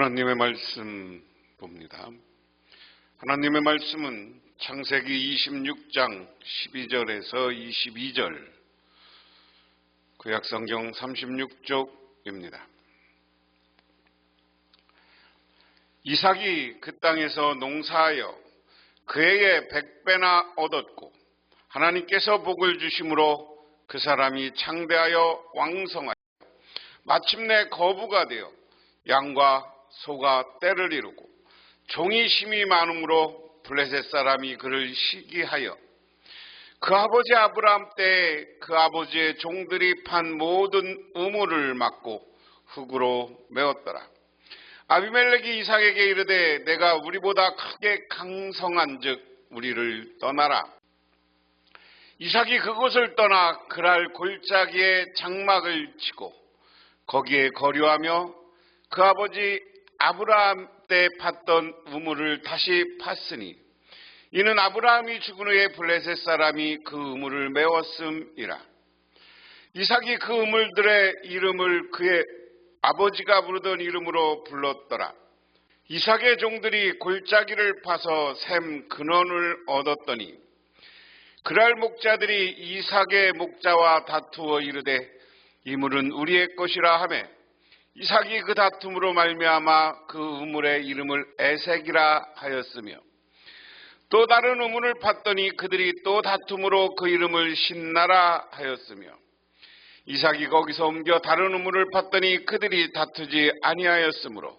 하나님의 말씀 봅니다. 하나님의 말씀은 창세기 26장 12절에서 22절, 구약성경 36쪽입니다. 이삭이 그 땅에서 농사하여 그에게 100배나 얻었고 하나님께서 복을 주심으로 그 사람이 창대하여 왕성하여 마침내 거부가 되어 양과 소가 떼를 이루고 종이 심이 많음으로 블레셋 사람이 그를 시기하여 그 아버지 아브라함 때에 그 아버지의 종들이 판 모든 우물을 막고 흙으로 메웠더라. 아비멜렉이 이삭에게 이르되 내가 우리보다 크게 강성한즉 우리를 떠나라. 이삭이 그곳을 떠나 그랄 골짜기에 장막을 치고 거기에 거류하며 그 아버지 아브라함 때 팠던 우물을 다시 팠으니 이는 아브라함이 죽은 후에 블레셋 사람이 그 우물을 메웠음이라. 이삭이 그 우물들의 이름을 그의 아버지가 부르던 이름으로 불렀더라. 이삭의 종들이 골짜기를 파서 샘 근원을 얻었더니 그랄 목자들이 이삭의 목자와 다투어 이르되 이 물은 우리의 것이라 하매 이삭이 그 다툼으로 말미암아 그 우물의 이름을 에색이라 하였으며 또 다른 우물을 팠더니 그들이 또 다툼으로 그 이름을 신나라 하였으며 이삭이 거기서 옮겨 다른 우물을 팠더니 그들이 다투지 아니하였으므로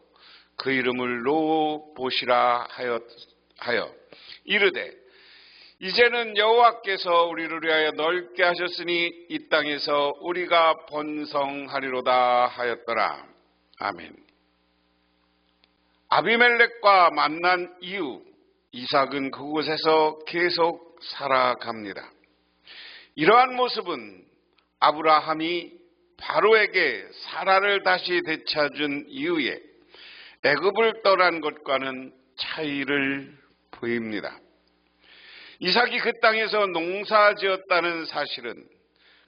그 이름을 로봇이라 하여 이르되 이제는 여호와께서 우리를 위하여 넓게 하셨으니 이 땅에서 우리가 번성하리로다 하였더라. 아멘. 아비멜렉과 만난 이후 이삭은 그곳에서 계속 살아갑니다. 이러한 모습은 아브라함이 바로에게 사라를 다시 되찾은 이후에 애굽을 떠난 것과는 차이를 보입니다. 이삭이 그 땅에서 농사지었다는 사실은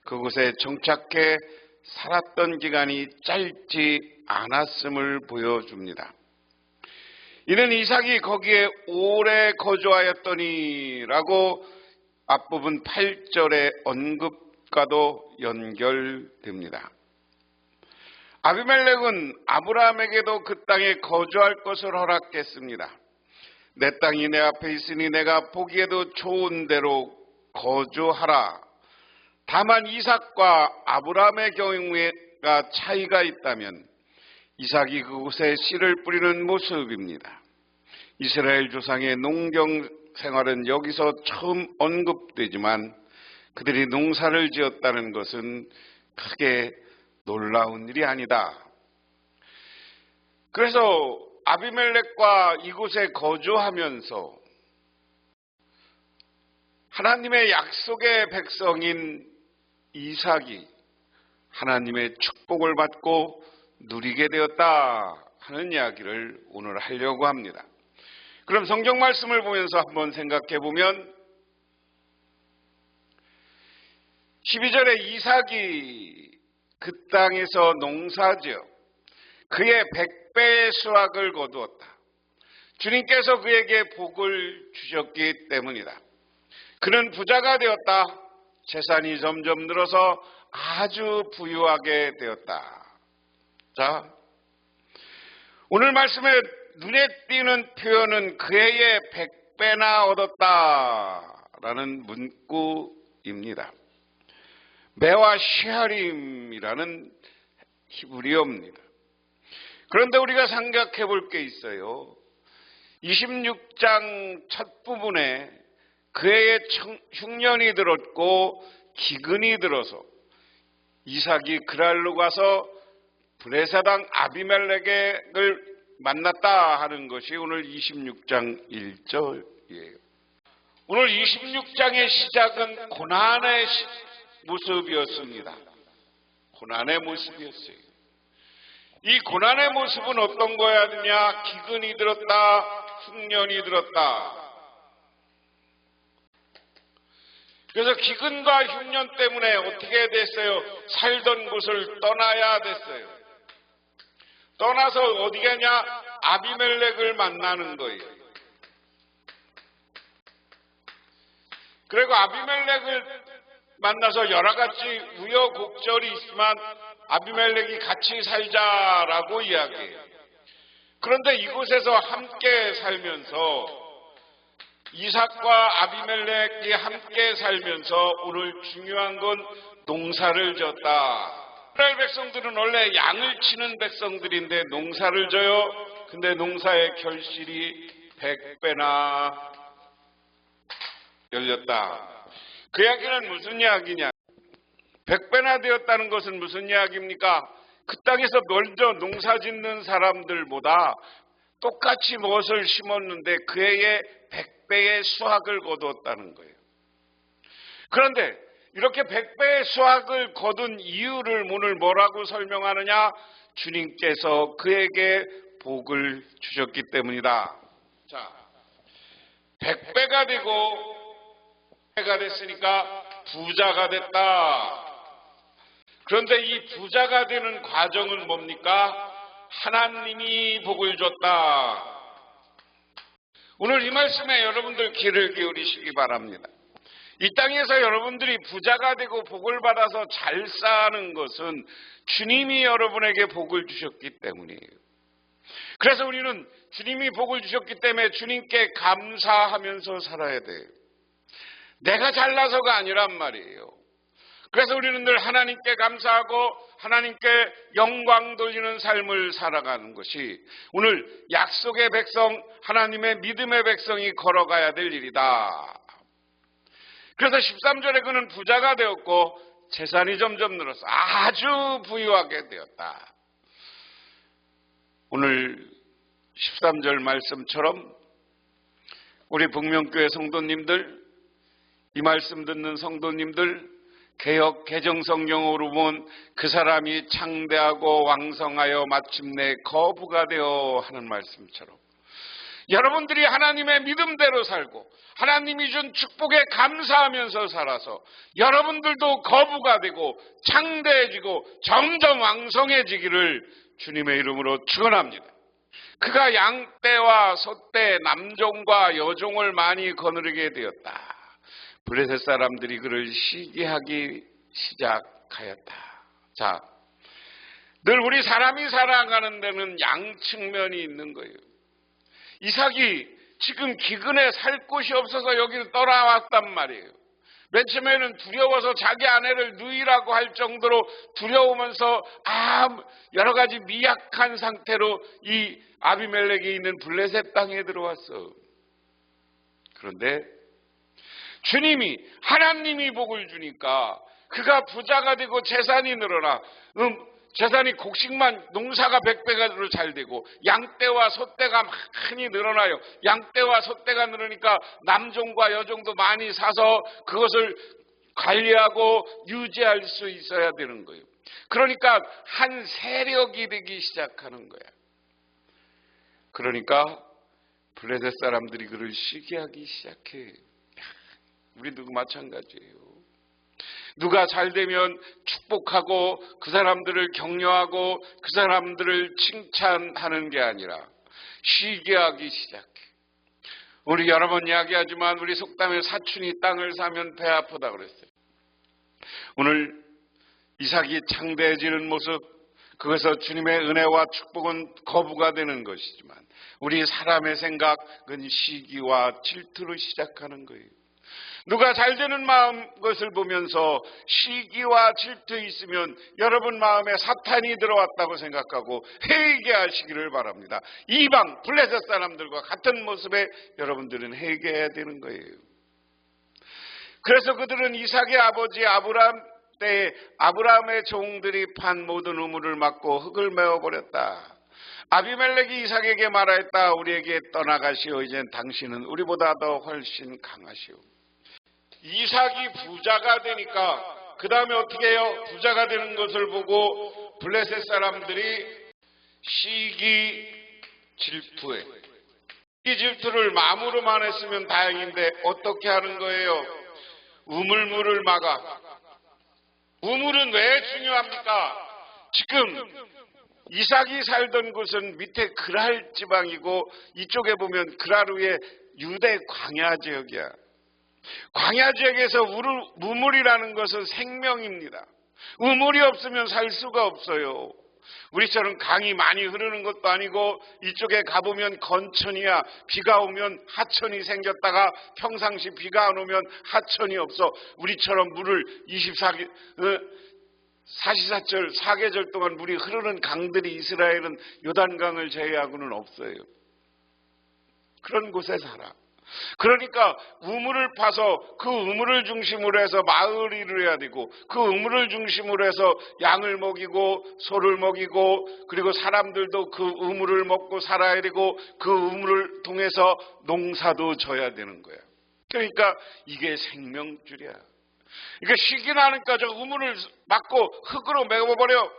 그곳에 정착해 살았던 기간이 짧지 않았음을 보여줍니다. 이는 이삭이 거기에 오래 거주하였더니라고 앞부분 8절의 언급과도 연결됩니다. 아비멜렉은 아브라함에게도 그 땅에 거주할 것을 허락했습니다. 내 땅이 내 앞에 있으니 내가 보기에도 좋은 대로 거주하라. 다만 이삭과 아브라함의 경우가 차이가 있다면 이삭이 그곳에 씨를 뿌리는 모습입니다. 이스라엘 조상의 농경 생활은 여기서 처음 언급되지만 그들이 농사를 지었다는 것은 크게 놀라운 일이 아니다. 그래서 아비멜렉과 이곳에 거주하면서 하나님의 약속의 백성인 이삭이 하나님의 축복을 받고 누리게 되었다 하는 이야기를 오늘 하려고 합니다. 그럼 성경 말씀을 보면서 한번 생각해 보면 12절에 이삭이 그 땅에서 농사지어 그의 100배의 수확을 거두었다. 주님께서 그에게 복을 주셨기 때문이다. 그는 부자가 되었다. 재산이 점점 늘어서 아주 부유하게 되었다. 자, 오늘 말씀에 눈에 띄는 표현은 그의 100배나 얻었다라는 문구입니다. 메와 시하림이라는 히브리어입니다. 그런데 우리가 생각해 볼 게 있어요. 26장 첫 부분에 그의 흉년이 들었고 기근이 들어서 이삭이 그랄로 가서 블레셋 왕 아비멜렉을 만났다 하는 것이 오늘 26장 1절이에요. 오늘 26장의 시작은 고난의 모습이었습니다. 고난의 모습이었어요. 이 고난의 모습은 어떤 거였느냐? 기근이 들었다, 흉년이 들었다. 그래서 기근과 흉년 때문에 어떻게 됐어요? 살던 곳을 떠나야 됐어요. 떠나서 어디 가냐? 아비멜렉을 만나는 거예요. 그리고 아비멜렉을 만나서 여러 가지 우여곡절이 있지만 아비멜렉이 같이 살자라고 이야기해요. 그런데 이곳에서 함께 살면서 이삭과 아비멜렉이 함께 살면서 오늘 중요한 건 농사를 졌다. 이스라엘 백성들은 원래 양을 치는 백성들인데 농사를 져요. 근데 농사의 결실이 100배나 열렸다. 그 이야기는 무슨 이야기냐? 100배나 되었다는 것은 무슨 이야기입니까? 그 땅에서 먼저 농사 짓는 사람들보다 똑같이 무엇을 심었는데 그 해에 100배의 수확을 거두었다는 거예요. 그런데 이렇게 100배의 수확을 거둔 이유를 오늘 뭐라고 설명하느냐? 주님께서 그에게 복을 주셨기 때문이다. 자, 100배가 되고 100배가 됐으니까 부자가 됐다. 그런데 이 부자가 되는 과정은 뭡니까? 하나님이 복을 줬다. 오늘 이 말씀에 여러분들 귀를 기울이시기 바랍니다. 이 땅에서 여러분들이 부자가 되고 복을 받아서 잘 사는 것은 주님이 여러분에게 복을 주셨기 때문이에요. 그래서 우리는 주님이 복을 주셨기 때문에 주님께 감사하면서 살아야 돼요. 내가 잘나서가 아니란 말이에요. 그래서 우리는 늘 하나님께 감사하고 하나님께 영광 돌리는 삶을 살아가는 것이 오늘 약속의 백성, 하나님의 믿음의 백성이 걸어가야 될 일이다. 그래서 13절에 그는 부자가 되었고 재산이 점점 늘어서 아주 부유하게 되었다. 오늘 13절 말씀처럼 우리 북명교회 성도님들, 이 말씀 듣는 성도님들, 개역 개정성경으로 보면 그 사람이 창대하고 왕성하여 마침내 거부가 되어 하는 말씀처럼 여러분들이 하나님의 믿음대로 살고 하나님이 준 축복에 감사하면서 살아서 여러분들도 거부가 되고 창대해지고 점점 왕성해지기를 주님의 이름으로 축원합니다. 그가 양떼와 소떼, 남종과 여종을 많이 거느리게 되었다. 블레셋 사람들이 그를 시기하기 시작하였다. 자, 늘 우리 사람이 살아가는 데는 양측면이 있는 거예요. 이삭이 지금 기근에 살 곳이 없어서 여기를 떠나왔단 말이에요. 맨 처음에는 두려워서 자기 아내를 누이라고 할 정도로 두려우면서 여러 가지 미약한 상태로 이 아비멜렉이 있는 블레셋 땅에 들어왔어. 그런데 주님이 하나님이 복을 주니까 그가 부자가 되고 재산이 늘어나 재산이 곡식만 농사가 100배가 잘 되고 양떼와 소떼가 많이 늘어나요. 양떼와 소떼가 늘으니까 남종과 여종도 많이 사서 그것을 관리하고 유지할 수 있어야 되는 거예요. 그러니까 한 세력이 되기 시작하는 거야. 그러니까 블레셋 사람들이 그를 시기하기 시작해. 우리 누구 마찬가지예요. 누가 잘 되면 축복하고 그 사람들을 격려하고 그 사람들을 칭찬하는 게 아니라 시기하기 시작해. 우리 여러 번 이야기하지만 우리 속담에 사춘이 땅을 사면 배 아프다 그랬어요. 오늘 이삭이 창대해지는 모습, 그것에서 주님의 은혜와 축복은 거부가 되는 것이지만 우리 사람의 생각은 시기와 질투로 시작하는 거예요. 누가 잘 되는 것을 보면서 시기와 질투 있으면 여러분 마음에 사탄이 들어왔다고 생각하고 회개하시기를 바랍니다. 이방 블레셋 사람들과 같은 모습에 여러분들은 회개해야 되는 거예요. 그래서 그들은 이삭의 아버지 아브라함 때에 아브라함의 종들이 판 모든 우물을 막고 흙을 메워버렸다. 아비멜렉이 이삭에게 말하였다. 우리에게 떠나가시오. 이젠 당신은 우리보다 더 훨씬 강하시오. 이삭이 부자가 되니까 그 다음에 어떻게 해요? 부자가 되는 것을 보고 블레셋 사람들이 시기 질투해. 이 질투를 마음으로만 했으면 다행인데 어떻게 하는 거예요? 우물물을 막아. 우물은 왜 중요합니까? 지금 이삭이 살던 곳은 밑에 그랄 지방이고 이쪽에 보면 그라루의 유대 광야 지역이야. 광야 지역에서 우물이라는 것은 생명입니다. 우물이 없으면 살 수가 없어요. 우리처럼 강이 많이 흐르는 것도 아니고 이쪽에 가보면 건천이야. 비가 오면 하천이 생겼다가 평상시 비가 안 오면 하천이 없어. 우리처럼 물을 4계절 동안 물이 흐르는 강들이 이스라엘은 요단강을 제외하고는 없어요. 그런 곳에 살아. 그러니까 우물을 파서 그 우물을 중심으로 해서 마을을 이루어야 되고 그 우물을 중심으로 해서 양을 먹이고 소를 먹이고 그리고 사람들도 그 우물을 먹고 살아야 되고 그 우물을 통해서 농사도 져야 되는 거야. 그러니까 이게 생명줄이야. 그러니까 시기 나니까 저 우물을 막고 흙으로 메워버려.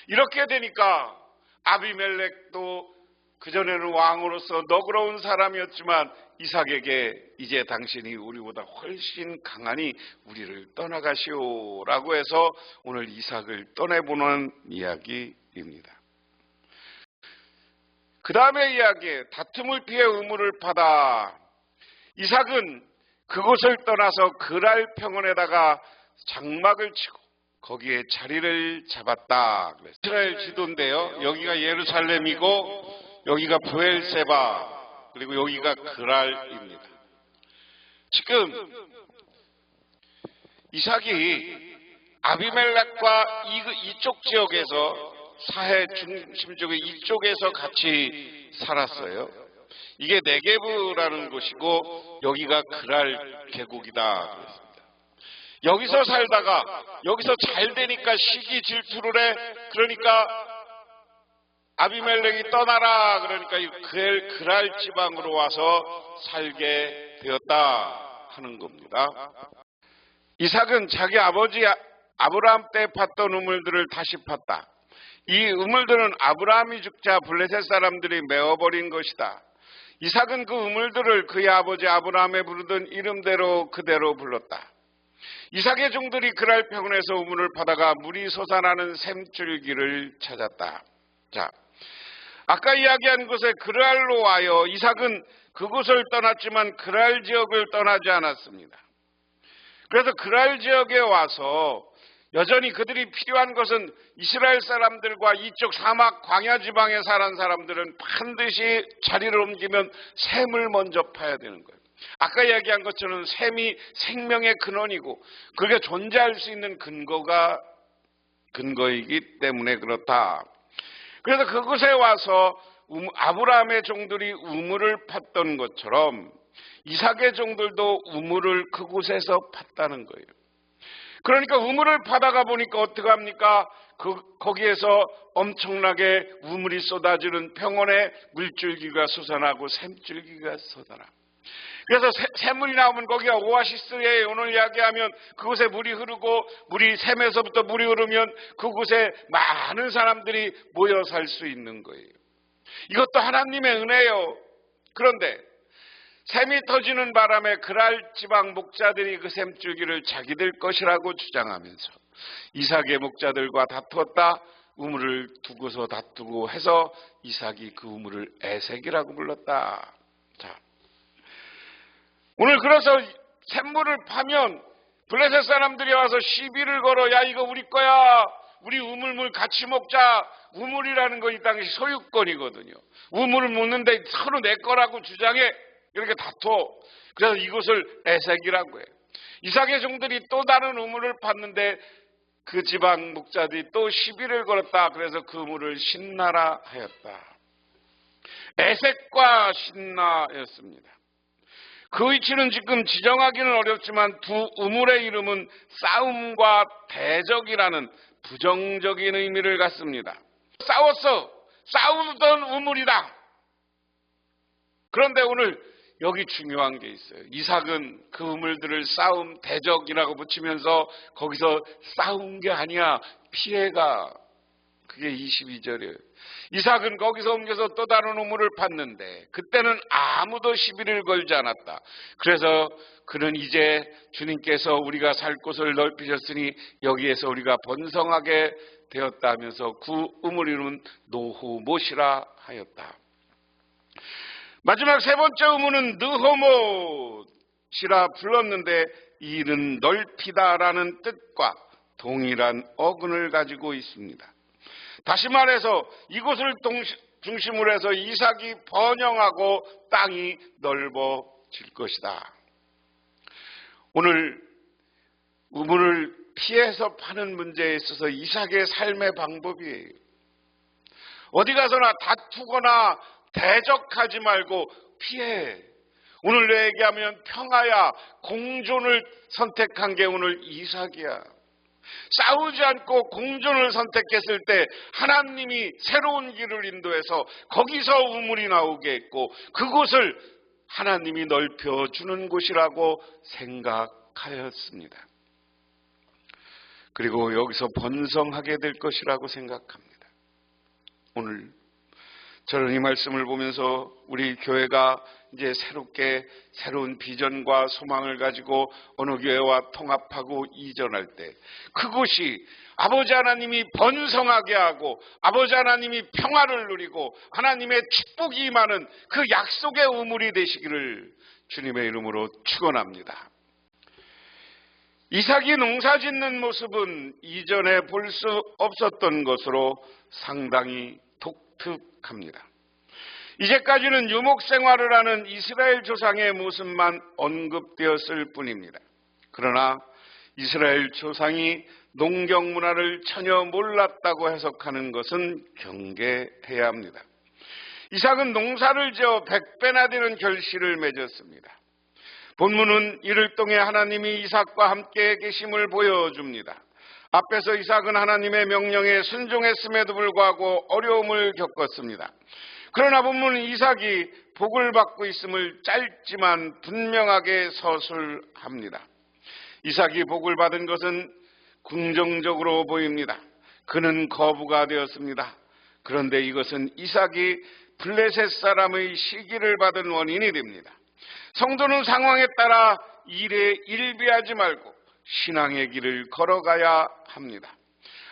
이렇게 되니까 아비멜렉도 그전에는 왕으로서 너그러운 사람이었지만 이삭에게 이제 당신이 우리보다 훨씬 강하니 우리를 떠나가시오라고 해서 오늘 이삭을 떠내보는 이야기입니다. 그 다음에 이야기에 다툼을 피해 우물을 파다. 이삭은 그곳을 떠나서 그랄 평원에다가 장막을 치고 거기에 자리를 잡았다. 이스라엘 지도인데요. 여기가 예루살렘이고 여기가 브엘세바 그리고 여기가 그랄입니다. 지금 이삭이 아비멜렉과 이쪽 지역에서 사해 중심 쪽의 이쪽에서 같이 살았어요. 이게 네게브라는 곳이고 여기가 그랄 계곡이다 그랬습니다. 여기서 살다가 여기서 잘 되니까 시기 질투를 해. 그러니까 아비멜렉이 떠나라 그러니까 그랄 지방으로 와서 살게 되었다 하는 겁니다. 이삭은 자기 아버지 아브라함 때 팠던 우물들을 다시 팠다. 이 우물들은 아브라함이 죽자 블레셋 사람들이 메워버린 것이다. 이삭은 그 우물들을 그의 아버지 아브라함에 부르던 이름대로 그대로 불렀다. 이삭의 종들이 그랄 평원에서 우물을 파다가 물이 솟아나는 샘줄기를 찾았다. 자, 아까 이야기한 곳에 그랄로 와요. 이삭은 그곳을 떠났지만 그랄 지역을 떠나지 않았습니다. 그래서 그랄 지역에 와서 여전히 그들이 필요한 것은 이스라엘 사람들과 이쪽 사막 광야 지방에 사는 사람들은 반드시 자리를 옮기면 샘을 먼저 파야 되는 거예요. 아까 이야기한 것처럼 샘이 생명의 근원이고 그게 존재할 수 있는 근거이기 때문에 그렇다. 그래서 그곳에 와서 아브라함의 종들이 우물을 팠던 것처럼 이삭의 종들도 우물을 그곳에서 팠다는 거예요. 그러니까 우물을 파다가 보니까 어떻게 합니까? 거기에서 엄청나게 우물이 쏟아지는 평원에 물줄기가 솟아나고 샘줄기가 솟아나. 그래서 샘물이 나오면 거기가 오아시스에 오늘 이야기하면 그곳에 물이 흐르고 물이 샘에서부터 물이 흐르면 그곳에 많은 사람들이 모여 살 수 있는 거예요. 이것도 하나님의 은혜예요. 그런데 샘이 터지는 바람에 그랄 지방 목자들이 그 샘줄기를 자기들 것이라고 주장하면서 이삭의 목자들과 다투었다. 우물을 두고서 다투고 해서 이삭이 그 우물을 에색이라고 불렀다. 자, 오늘 그래서 샘물을 파면 블레셋 사람들이 와서 시비를 걸어. 야, 이거 우리 거야. 우리 우물물 같이 먹자. 우물이라는 건 이 당시 소유권이거든요. 우물을 묻는데 서로 내 거라고 주장해. 이렇게 다퉈. 그래서 이것을 에색이라고 해요. 이삭의 종들이 또 다른 우물을 팠는데 그 지방 목자들이 또 시비를 걸었다. 그래서 그 우물을 신나라 하였다. 에색과 신나였습니다. 그 위치는 지금 지정하기는 어렵지만 두 우물의 이름은 싸움과 대적이라는 부정적인 의미를 갖습니다. 싸우던 우물이다. 그런데 오늘 여기 중요한 게 있어요. 이삭은 그 우물들을 싸움, 대적이라고 붙이면서 거기서 싸운 게 아니야. 피해가. 그게 22절이에요. 이삭은 거기서 옮겨서 또 다른 우물을 팠는데 그때는 아무도 시비를 걸지 않았다. 그래서 그는 이제 주님께서 우리가 살 곳을 넓히셨으니 여기에서 우리가 번성하게 되었다 하면서 그 우물 이름은 노후못이라 하였다. 마지막 세 번째 우물은 느호못이라 불렀는데 이 일은 넓히다라는 뜻과 동일한 어근을 가지고 있습니다. 다시 말해서 이곳을 중심으로 해서 이삭이 번영하고 땅이 넓어질 것이다. 오늘 우물을 피해서 파는 문제에 있어서 이삭의 삶의 방법이에요. 어디 가서나 다투거나 대적하지 말고 피해. 오늘 얘기하면 평화야, 공존을 선택한 게 오늘 이삭이야. 싸우지 않고 공존을 선택했을 때 하나님이 새로운 길을 인도해서 거기서 우물이 나오게 했고 그곳을 하나님이 넓혀주는 곳이라고 생각하였습니다. 그리고 여기서 번성하게 될 것이라고 생각합니다. 오늘 저는 이 말씀을 보면서 우리 교회가 이제 새롭게 새로운 비전과 소망을 가지고 어느 교회와 통합하고 이전할 때 그곳이 아버지 하나님이 번성하게 하고 아버지 하나님이 평화를 누리고 하나님의 축복이 임하는 그 약속의 우물이 되시기를 주님의 이름으로 축원합니다. 이삭이 농사 짓는 모습은 이전에 볼 수 없었던 것으로 상당히 독특합니다. 이제까지는 유목 생활을 하는 이스라엘 조상의 모습만 언급되었을 뿐입니다. 그러나 이스라엘 조상이 농경 문화를 전혀 몰랐다고 해석하는 것은 경계해야 합니다. 이삭은 농사를 지어 100배나 되는 결실을 맺었습니다. 본문은 이를 통해 하나님이 이삭과 함께 계심을 보여줍니다. 앞에서 이삭은 하나님의 명령에 순종했음에도 불구하고 어려움을 겪었습니다. 그러나 본문은 이삭이 복을 받고 있음을 짧지만 분명하게 서술합니다. 이삭이 복을 받은 것은 긍정적으로 보입니다. 그는 거부가 되었습니다. 그런데 이것은 이삭이 블레셋 사람의 시기를 받은 원인이 됩니다. 성도는 상황에 따라 일에 일비하지 말고 신앙의 길을 걸어가야 합니다.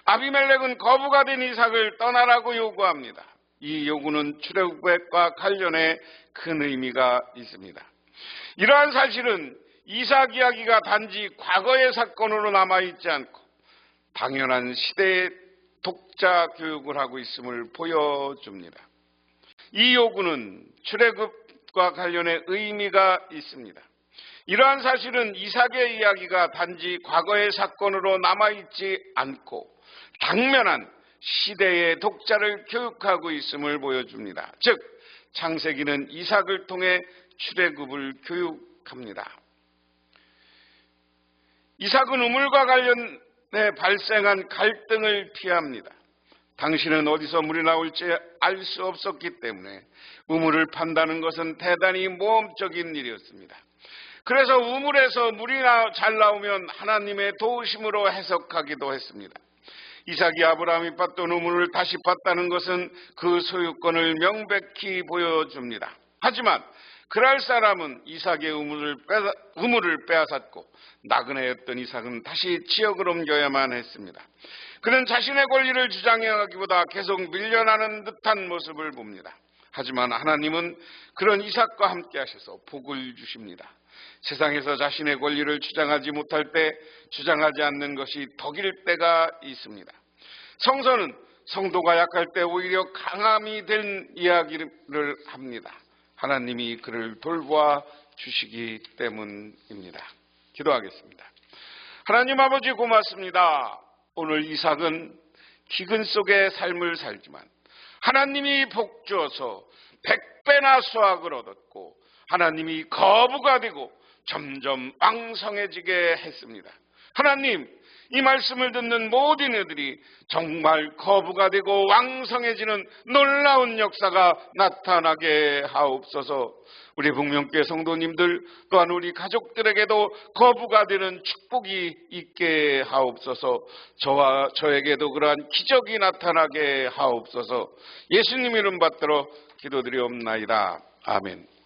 아비멜렉은 거부가 된 이삭을 떠나라고 요구합니다. 이 요구는 출애굽과 관련해 큰 의미가 있습니다. 이러한 사실은 이삭 이야기가 단지 과거의 사건으로 남아있지 않고 당연한 시대의 독자 교육을 하고 있음을 보여줍니다. 이 요구는 출애굽과 관련해 의미가 있습니다. 이러한 사실은 이삭의 이야기가 단지 과거의 사건으로 남아있지 않고 당면한 시대의 독자를 교육하고 있음을 보여줍니다. 즉 창세기는 이삭을 통해 출애굽을 교육합니다. 이삭은 우물과 관련해 발생한 갈등을 피합니다. 당신은 어디서 물이 나올지 알 수 없었기 때문에 우물을 판다는 것은 대단히 모험적인 일이었습니다. 그래서 우물에서 물이 잘 나오면 하나님의 도우심으로 해석하기도 했습니다. 이삭이 아브라함이 팠던 우물을 다시 팠다는 것은 그 소유권을 명백히 보여줍니다. 하지만 그랄 사람은 이삭의 우물을 빼앗았고 나그네였던 이삭은 다시 지역으로 옮겨야만 했습니다. 그는 자신의 권리를 주장하기보다 계속 밀려나는 듯한 모습을 봅니다. 하지만 하나님은 그런 이삭과 함께 하셔서 복을 주십니다. 세상에서 자신의 권리를 주장하지 못할 때 주장하지 않는 것이 덕일 때가 있습니다. 성서는 성도가 약할 때 오히려 강함이 된 이야기를 합니다. 하나님이 그를 돌보아 주시기 때문입니다. 기도하겠습니다. 하나님 아버지 고맙습니다. 오늘 이삭은 기근 속의 삶을 살지만 하나님이 복 주어서 100배나 수확을 얻었고 하나님이 거부가 되고 점점 왕성해지게 했습니다. 하나님, 이 말씀을 듣는 모든 이들이 정말 거부가 되고 왕성해지는 놀라운 역사가 나타나게 하옵소서. 우리 북명교회 성도님들 또한 우리 가족들에게도 거부가 되는 축복이 있게 하옵소서. 저와 저에게도 그러한 기적이 나타나게 하옵소서. 예수님 이름 받들어 기도드리옵나이다. 아멘.